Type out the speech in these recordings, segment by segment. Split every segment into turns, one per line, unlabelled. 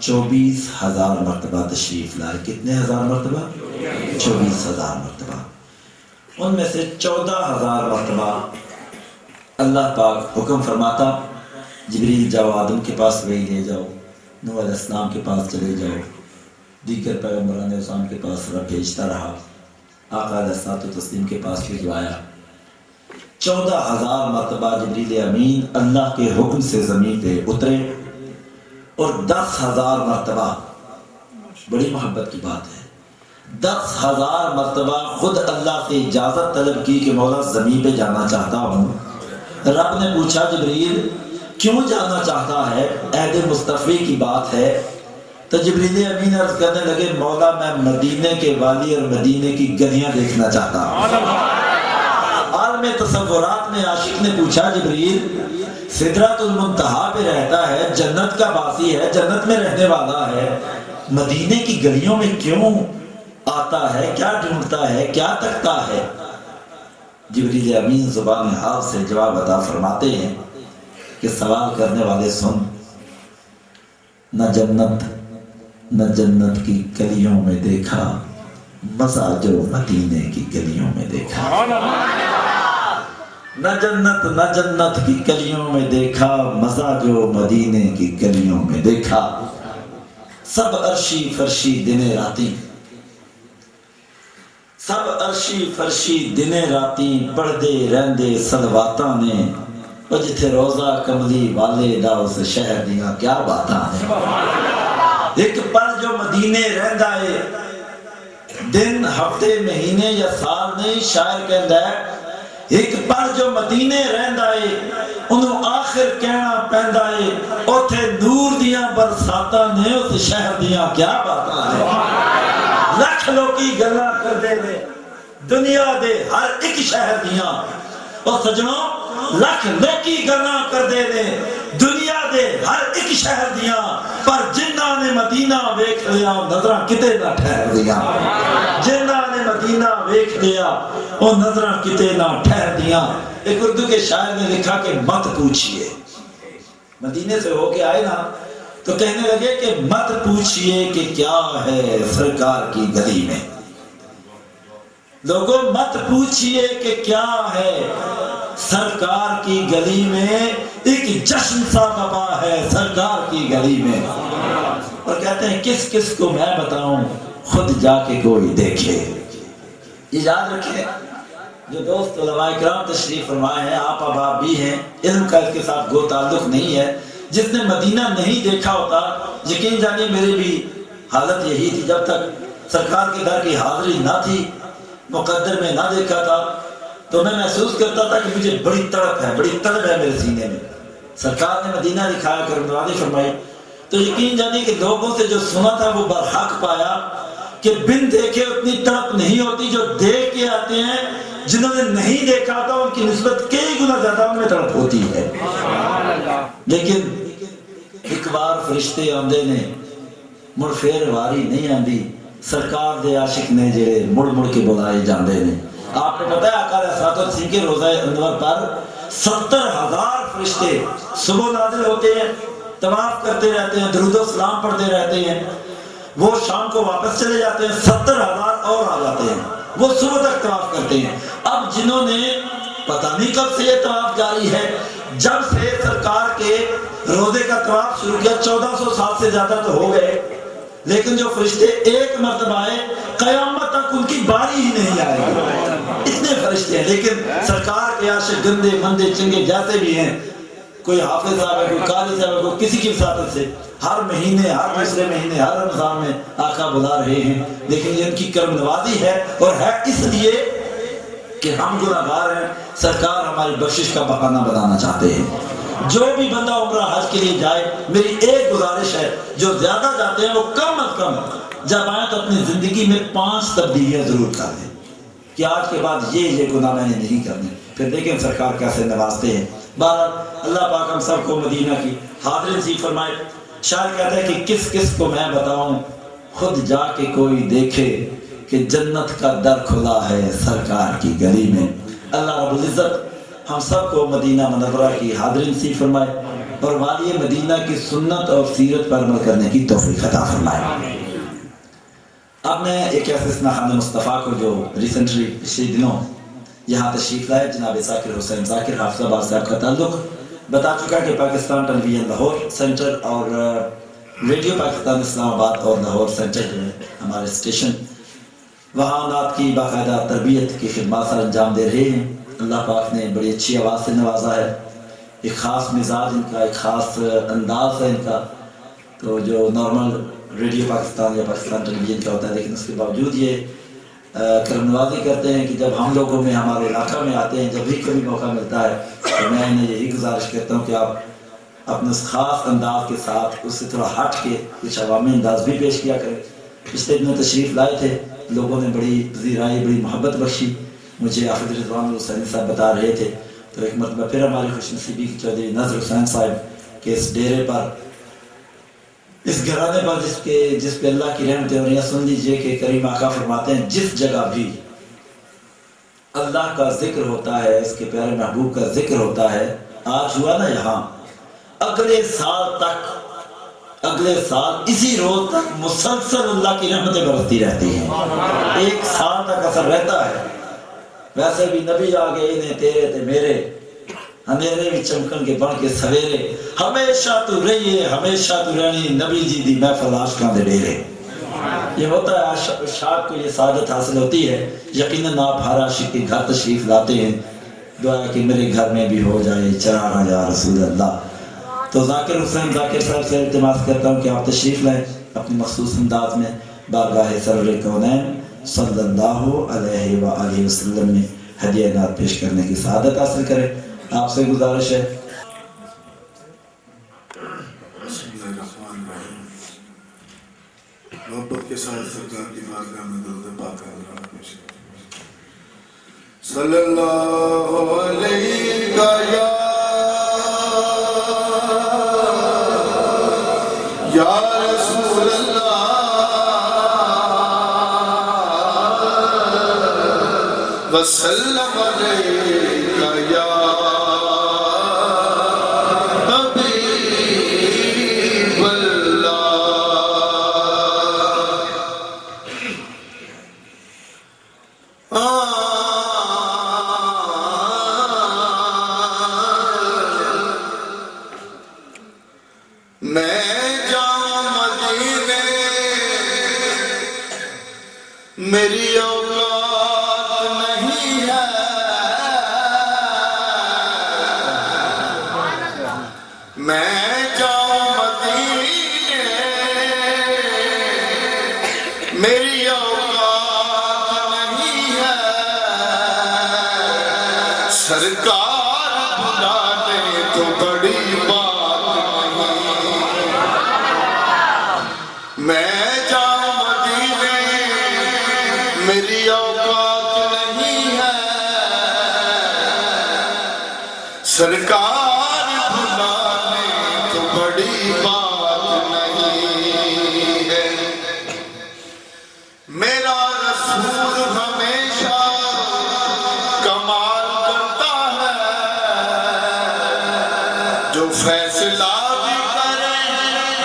24,000 مرتبہ تشریف لائے۔ کتنے ہزار مرتبہ؟ 24,000 مرتبہ۔ ان میں سے 14,000 مرتبہ اللہ پاک حکم فرماتا جبریل جاؤ آدم کے پاس وہی لے جاؤ، نوح علیہ السلام کے پاس چلے جاؤ، دیگر پیغمبران اسلام کے پاس رب بھیجتا رہا، آقا علیہ الصلوۃ والتسلیم کے پاس بھجوایا۔ 14,000 مرتبہ جبریل امین اللہ کے حکم سے زمین پہ اترے، اور 10,000 مرتبہ، بڑی محبت کی بات ہے، 10,000 مرتبہ خود اللہ سے اجازت طلب کی کہ مولا زمین پہ جانا چاہتا ہوں۔ رب نے پوچھا جبریل کیوں جانا چاہتا ہے؟ عہد مصطفی کی بات ہے۔ تو جبریل امین عرض کرنے لگے مولا میں مدینے کے والی اور مدینے کی گلیاں دیکھنا چاہتا ہوں۔ عالم تصورات میں عاشق نے پوچھا جبریل سدرۃ المنتہا پہ رہتا ہے، جنت کا باسی ہے، جنت میں رہنے والا ہے، مدینے کی گلیوں میں کیوں آتا ہے؟ کیا ڈھونڈتا ہے؟ کیا تکتا ہے؟ جبریل امین زبان حال سے جواب عطا فرماتے ہیں کہ سوال کرنے والے سن، نہ جنت کی گلیوں میں دیکھا مزہ جو مدینے کی گلیوں میں دیکھا، نہ جنت کی گلیوں میں دیکھا مزہ جو مدینے کی گلیوں میں دیکھا۔ سب عرشی فرشی دن راتی، سب عرشی فرشی دن راتی پڑھدے رہندے صلواتاں نے، وہ جتھے روزہ کملی والے دا اس شہر دیاں کیا باتاں نے۔ ایک پل جو مدینے رہندا ہے، دن ہفتے مہینے یا سال نہیں، شاعر کہندا ہے ایک پل جو مدینے رہندا ہے انہوں آخر کہنا پیندا ہے اوتھے نور دیاں برساتاں نے، اس شہر دیاں کیا باتاں نے۔ لکھ لوکی گلاں کردے نے دنیا دے ہر ایک شہر دیاں، اور سجنوں لکھ لوکی گلاں کردے نے دنیا دے ہر ایک شہر دیاں، پر جنہاں نے مدینہ ویکھ لیا نظراں کتے نہ ٹھہر دیاں، جنہاں نے مدینہ ویکھ لیا وہ نظراں کتے نہ ٹھہر دیاں۔ ایک اردو کے شاعر نے لکھا کہ مت پوچھئے، مدینے سے ہو کے آئے نا تو کہنے لگے کہ مت پوچھئے کہ کیا ہے سرکار کی گلی میں، لوگوں مت پوچھئے کہ کیا ہے سرکار کی گلی میں، ایک جشن سا بپا ہے سرکار کی گلی میں۔ اور کہتے ہیں کس کس کو میں بتاؤں خود جا کے کوئی دیکھے۔ یہ یاد رکھیں جو دوست علماء کرام تشریف فرمائے ہیں، آپ احباب بھی ہیں، علم کا اس کے ساتھ گو تعلق نہیں ہے، جس نے مدینہ نہیں دیکھا ہوتا، یقین جانیے میری بھی حالت یہی تھی، جب تک سرکار کے در کی حاضری نہ تھی، مقدر میں نہ دیکھا تھا، تو میں محسوس کرتا تھا کہ مجھے بڑی تڑپ ہے، بڑی طلب ہے میرے سینے میں۔ سرکار نے مدینہ دکھایا، کرم نوازی فرمائی، تو یقین جانیے کہ لوگوں سے جو سنا تھا وہ برحق پایا کہ بن دیکھے اتنی تڑپ نہیں ہوتی، جو دیکھ کے آتے ہیں جنہوں نے نہیں دیکھا تھا ان کی نسبت کئی گنا زیادہ ان میں تڑپ ہوتی ہے۔ لیکن ایک بار فرشتے آندے نے مڑ پھر واری نہیں آندی، سرکار دے عاشق نے جڑے مڑ مڑ کے بلائے جاندے نے۔ آپ کو پتہ ہے آقا علیہ الصلوۃ والتسلیم کے روضہ انور پر 70,000 فرشتے صبح نازل ہوتے ہیں، طواف کرتے رہتے ہیں، درود و سلام پڑھتے رہتے ہیں، وہ شام کو واپس چلے جاتے ہیں، 70,000 اور آ جاتے ہیں، وہ صبح تک طواف کرتے ہیں۔ اب جنہوں نے پتہ نہیں کب سے یہ طواف جاری ہے، جب سے سرکار کے روزے کا طواف شروع کیا 1400 سال سے زیادہ تو ہو گئے، لیکن جو فرشتے ایک مرتبہ آئے قیامت تک ان کی باری ہی نہیں آئے گی، اتنے فرشتے ہیں۔ لیکن سرکار کے عاشق گندے مندے چنگے جیسے بھی ہیں، کوئی حافظ صاحب ہے، کوئی قاری صاحب ہے، کوئی کسی کی وساطت سے ہر مہینے، ہر دوسرے مہینے، ہر رمضان میں آقا بلا رہے ہیں، لیکن یہ ان کی کرم نوازی ہے، اور ہے اس لیے کہ ہم گناہگار ہیں، سرکار ہماری بخشش کا بہانہ بنانا چاہتے ہیں۔ جو بھی بندہ عمرہ حج کے لیے جائے، میری ایک گزارش ہے، جو زیادہ جاتے ہیں وہ کم از کم جب آئیں تو اپنی زندگی میں 5 تبدیلیاں ضرور کر دیں کہ آج کے بعد یہ گناہ میں نے نہیں کرنے، پھر دیکھیں سرکار کیسے نوازتے ہیں۔ بہرحال اللہ پاک ہم سب کو مدینہ کی حاضری نصیب فرمائے۔ شاعر کہتا ہے کہ کس کس کو میں بتاؤں خود جا کے کوئی دیکھے کہ جنت کا در کھلا ہے سرکار کی گلی میں۔ اللہ رب العزت ہم سب کو مدینہ منورہ کی حاضری نصیب فرمائے۔ اور والی مدینہ کی سنت اور سیرت پر عمل کرنے کی توفیق عطا فرمائے۔ اب میں ایک ایسا خان مصطفیٰ کو جو ریسنٹلی پچھلے دنوں یہاں تشریف لائے، جناب ذاکر حسین ذاکر حافظ آباد صاحب کا تعلق بتا چکا کہ پاکستان ٹیلی ویژن لاہور سینٹر اور ریڈیو پاکستان اسلام آباد اور لاہور سینٹر جو ہے ہمارے اسٹیشن، وہاں نعت کی باقاعدہ تربیت کی خدمات سر انجام دے رہے ہیں۔ اللہ پاک نے بڑی اچھی آواز سے نوازا ہے، ایک خاص مزاج ان کا، ایک خاص انداز ہے ان کا، تو جو نارمل ریڈیو پاکستان یا پاکستان ٹیلی ویژن کا ہوتا ہے، لیکن اس کے باوجود یہ کرم نوازی کرتے ہیں کہ جب ہم لوگوں میں ہمارے علاقہ میں آتے ہیں، جب بھی کبھی موقع ملتا ہے تو میں انہیں یہی گزارش کرتا ہوں کہ آپ اپنے اس خاص انداز کے ساتھ اس سے تھوڑا ہٹ کے کچھ عوامی انداز بھی پیش کیا کریں۔ پچھلے دنوں تشریف لائے تھے، لوگوں نے بڑی پذیرائی، بڑی محبت بخشی، مجھے حافظ رضوان الحسینی صاحب بتا رہے تھے، تو ایک مرتبہ پھر ہماری خوش نصیبی کی چودھری نذر حسین صاحب کے اس ڈیرے پر، اس گھرانے پر جس پہ اللہ کی رحمت اور یہ سن لیجئے کہ کریم آقا فرماتے ہیں جس جگہ بھی اللہ کا ذکر ہوتا ہے، اس کے پیارے محبوب کا ذکر ہوتا ہے، آج ہوا نا یہاں، اگلے سال تک، اگلے سال اسی روز تک مسلسل اللہ کی رحمتیں برستی رہتی ہیں، ایک سال تک اثر رہتا ہے۔ ویسے بھی نبی آگے انہیں تیرے تے میرے، اندھیرے بھی چمکن کے بن کے سویرے، ہمیشہ تو رہیے ہمیشہ تو رہنی، نبی جی دی محفل عاشقاں دے ڈیرے۔ یہ ہوتا ہے عاشق کو یہ سعادت حاصل ہوتی ہے، یقیناً آپ ہر عاشق کے گھر تشریف لاتے ہیں، دعا ہے کہ میرے گھر میں بھی ہو جائے چراغاں یا رسول اللہ۔ تو ذاکر حسین ذاکر صاحب سے التماس کرتا ہوں کہ آپ تشریف لائیں اپنی مخصوص انداز میں بارگاہ سرور کونین صلی اللہ علیہ وآلہ وسلم میں ہدیہ نعت پیش کرنے کی سعادت حاصل کریں۔ آپ سے گزارش ہے۔
بسم اللہ الرحمن الرحیم۔ محبت کے ساتھ سرکار کی بارگاہ میں درود پاک حضرات پیش کریں۔ صلی اللہ علیہ یا رسول اللہ وسلم علیہ یا میری اوقات نہیں ہے، میں جاؤں مدینے، میری اوقات نہیں ہے، سرکار بلا دے تو بڑی بات نہیں، میں جاؤں مدینے میری اوقات نہیں ہے، سرکار بلانے تو بڑی بات نہیں ہے، میرا رسول ہمیشہ کمال کرتا ہے، جو فیصلہ بھی کرے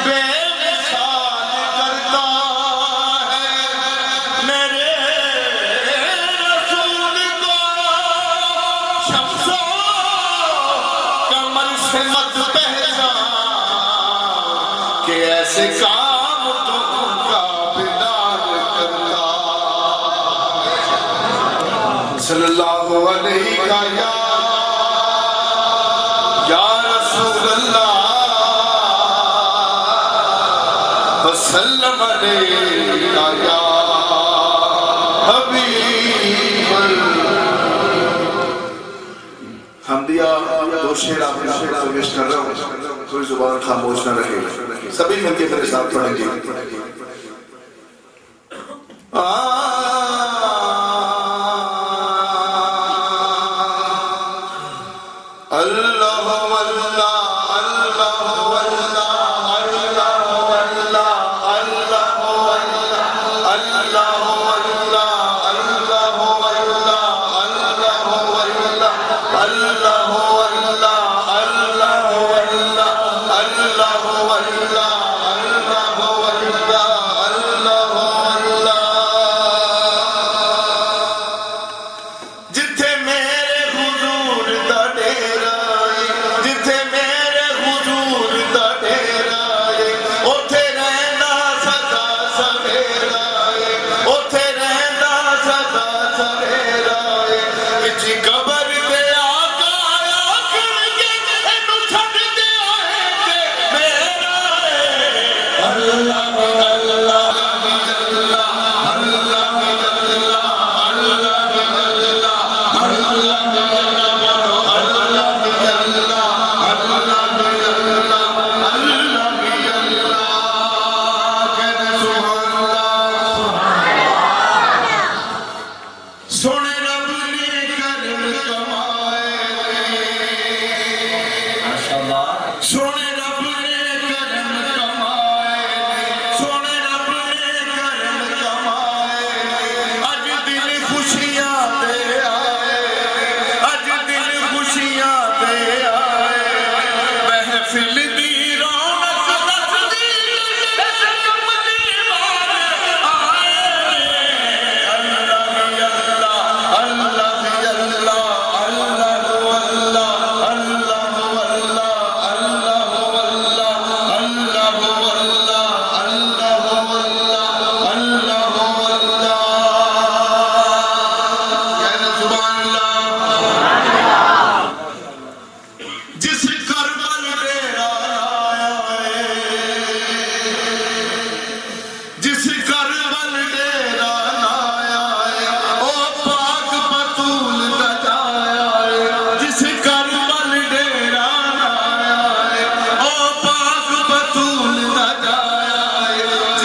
بے مثال کرتا ہے، میرے مت پہچان کہ ایسے کام تم کا بلال کرتا، صلی اللہ علیہ یا رسول اللہ وسلم علیہ یا حبیب اللہ۔ حمدیہ دو شعر آپ نے پیش کر رہا ہوں، کوئی زبان خاموش نہ رہے، سبھی مل کے میرے ساتھ پڑھیں گے۔ اللہ واللہ اللہ واللہ اللہ واللہ اللہ واللہ اللہ واللہ اللہ واللہ اللہ واللہ اللہ واللہ اللہ واللہ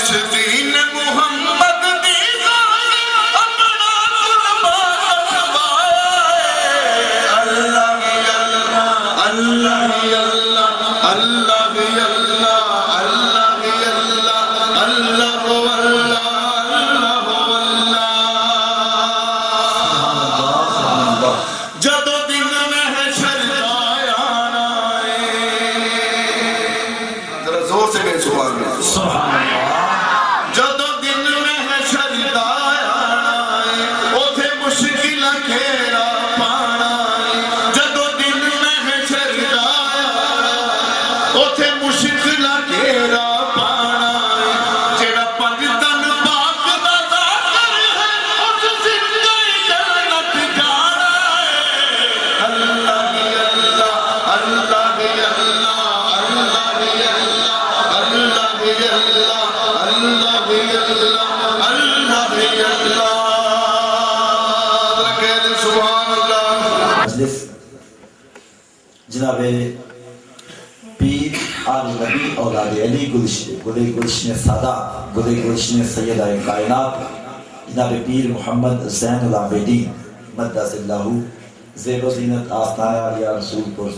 عاشقین محمد دی اپنا قربا کٹوایا اللہ اللہ اللہ اللہ اللہ اللہ اللہ جدو دن محشر کا آنا ذرا زور سے گئے سبحان اللہ جدو دن محشر کا آنا اوتھے مشکل کھیرا پانا جدو دن محشر کا آنا اوتھے مشکل کھیرا پانا جڑا پنج تن پاک دا ذکر ہے اس زندہ جنت جانا
مجلس جناب پیر آل نبی اولاد علی گلشن سادات گلشن سیدہ کائنات جناب پیر محمد زین العابدین مدس اللہ زیب و زینت آستانہ علیہ رسول پر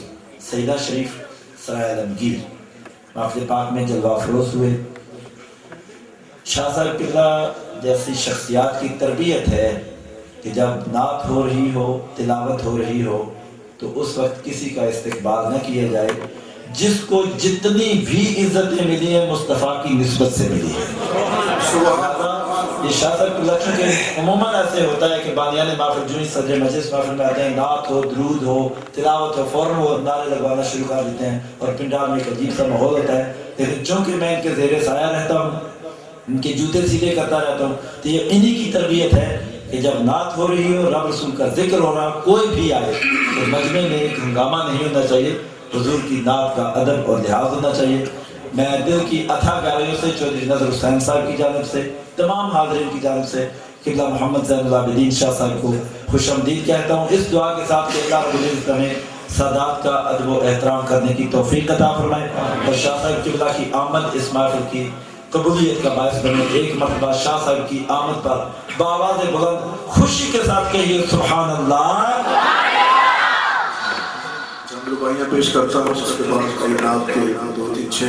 سیدہ شریف سرائے علمگیر محفل پاک میں جلوہ فروز ہوئے. شاہ صاحب قبلہ جیسی شخصیات کی تربیت ہے کہ جب نعت ہو رہی ہو تلاوت ہو رہی ہو تو اس وقت کسی کا استقبال نہ کیا جائے. جس کو جتنی بھی عزتیں ملی ہیں مصطفیٰ کی نسبت سے ملی ہے. یہ شاہ صاحب قبلہ چونکہ عموماً ایسے ہوتا ہے کہ بانیان محفل جو ہی صدر مجلس محفل میں آتے ہیں نعت ہو درود ہو تلاوت ہو فوراً وہ نعرے لگوانا شروع کر دیتے ہیں اور پنڈال میں ایک عجیب سا ماحول ہوتا ہے. لیکن چونکہ میں ان کے زیر سایہ رہتا ہوں ان کے جوتے سیدھے کرتا رہتا ہوں تو یہ انہی کی تربیت ہے کہ جب نعت ہو رہی ہو رب رسول کا ذکر ہو رہا کوئی بھی آئے تو مجمع میں ایک ہنگامہ نہیں ہونا چاہیے. حضور کی نعت کا ادب اور لحاظ ہونا چاہیے. میں دل کی اتھا گہرائیوں سے چودھری نظر حسین صاحب کی جانب سے تمام حاضرین کی جانب سے قبلہ محمد زین العابدین شاہ صاحب کو خوش آمدید کہتا ہوں اس دعا کے ساتھ کہ اللہ رب العزت ہمیں سادات کا ادب و احترام کرنے کی توفیق عطا فرمائے اور شاہ صاحب قبلہ کی آمد اس محفل کی قبولیت کا باعث بنے. ایک مرتبہ شاہ صاحب کی آمد پر بآواز بلند خوشی کے ساتھ کہیے سبحان اللہ.
چند ربائیاں پیش کرتا ہوں اس کے بعد کائنات کے دو تین چھ